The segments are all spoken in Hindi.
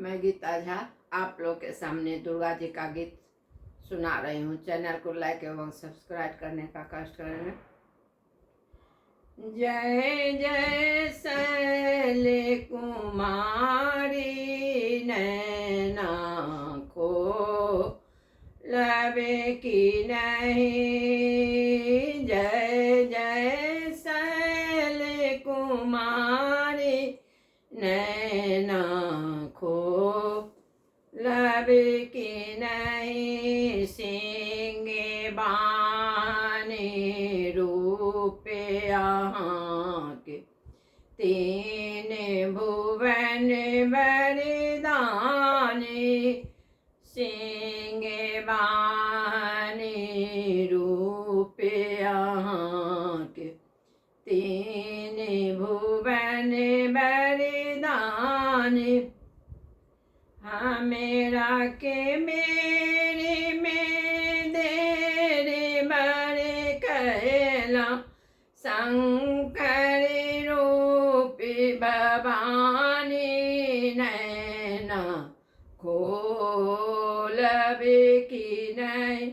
मैं गीता झा आप लोग के सामने दुर्गा जी का गीत सुना रही हूँ। चैनल को लाइक एवं सब्सक्राइब करने का कष्ट करें। जय जय शैल कुमारी नैना को लबे की नहीं। जय जय शैल कुमारी नैना को लबे की नहीं। सिंगे बानी रूप यहाँ के तीन भुवन बरदानी। सिंगे बानी रूप यहाँ के तीन भुवन बरदानी। मेरा के मेरे में देरे बड़े कहला शंकर रूप भवानी नैना खोलबे की नहीं।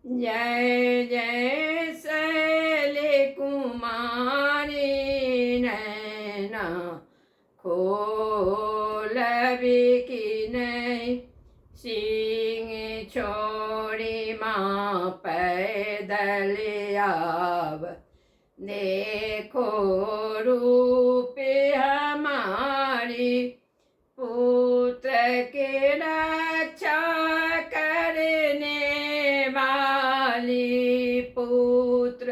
जय जय शैल कुमारी नैना खोलबे की नहीं। सिंह छोड़ी माँ पैदल आव देखो रूप हमारी। पुत्र के रक्षा करने वाली, पुत्र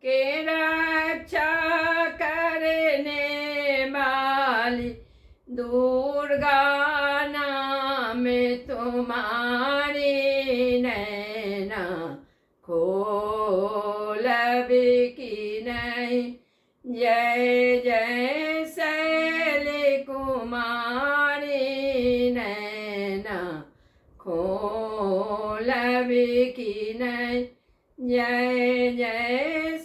के रक्षा करने वाली दुर्गा नाम तुम्हारी नैना खोलबे की नहीं। जय जय शैल कुमारी नैना खोलबे की नहीं। जय जय